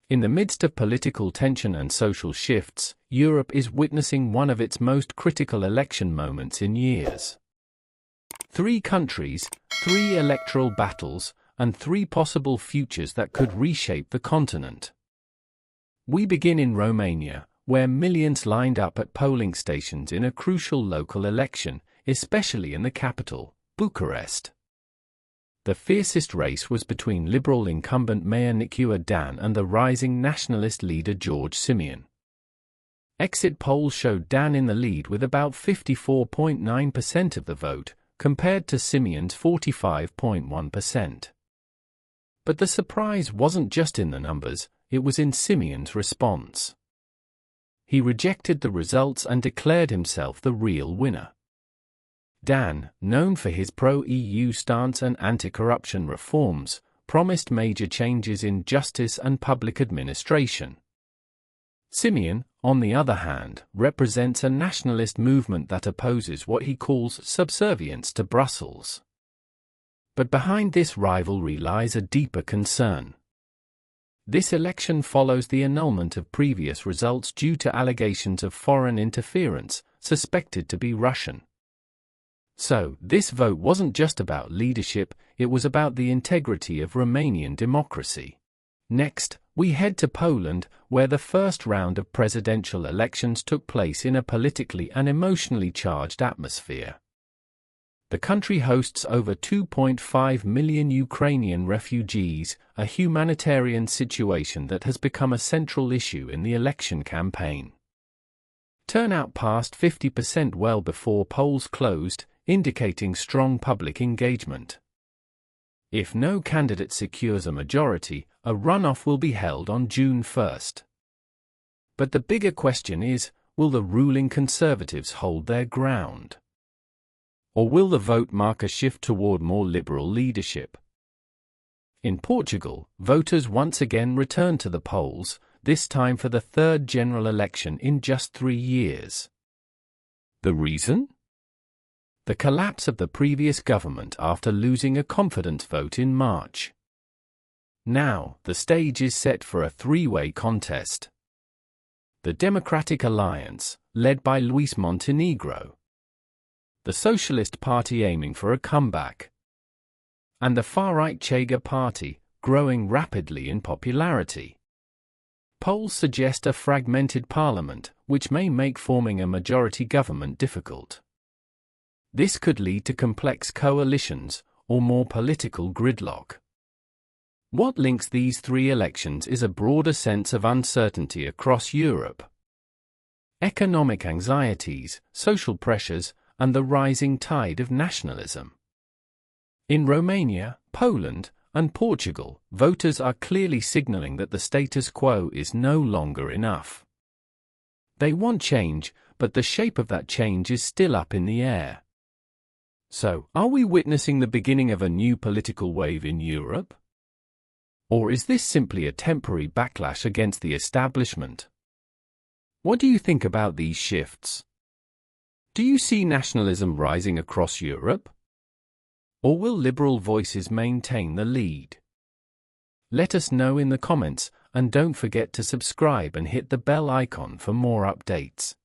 In the midst of political tension and social shifts, Europe is witnessing one of its most critical election moments in years. 3 countries, 3 electoral battles, and 3 possible futures that could reshape the continent. We begin in Romania, where millions lined up at polling stations in a crucial local election, especially in the capital, Bucharest. The fiercest race was between Liberal incumbent Mayor Nicolae Dan and the rising Nationalist leader George Simion. Exit polls showed Dan in the lead with about 54.9% of the vote, compared to Simion's 45.1%. But the surprise wasn't just in the numbers, it was in Simion's response. He rejected the results and declared himself the real winner. Dan, known for his pro-EU stance and anti-corruption reforms, promised major changes in justice and public administration. Simion, on the other hand, represents a nationalist movement that opposes what he calls subservience to Brussels. But behind this rivalry lies a deeper concern. This election follows the annulment of previous results due to allegations of foreign interference, suspected to be Russian. So, this vote wasn't just about leadership, it was about the integrity of Romanian democracy. Next, we head to Poland, where the first round of presidential elections took place in a politically and emotionally charged atmosphere. The country hosts over 2.5 million Ukrainian refugees, a humanitarian situation that has become a central issue in the election campaign. Turnout passed 50% well before polls closed, indicating strong public engagement. If no candidate secures a majority, a runoff will be held on June 1st. But the bigger question is, will the ruling Conservatives hold their ground? Or will the vote mark a shift toward more liberal leadership? In Portugal, voters once again returned to the polls, this time for the 3rd general election in just 3 years. The reason? The collapse of the previous government after losing a confidence vote in March. Now, the stage is set for a 3-way contest. The Democratic Alliance, led by Luis Montenegro. The Socialist Party aiming for a comeback. And the far-right Chega Party, growing rapidly in popularity. Polls suggest a fragmented parliament, which may make forming a majority government difficult. This could lead to complex coalitions, or more political gridlock. What links these 3 elections is a broader sense of uncertainty across Europe. Economic anxieties, social pressures, and the rising tide of nationalism. In Romania, Poland, and Portugal, voters are clearly signaling that the status quo is no longer enough. They want change, but the shape of that change is still up in the air. So, are we witnessing the beginning of a new political wave in Europe? Or is this simply a temporary backlash against the establishment? What do you think about these shifts? Do you see nationalism rising across Europe? Or will liberal voices maintain the lead? Let us know in the comments, and don't forget to subscribe and hit the bell icon for more updates.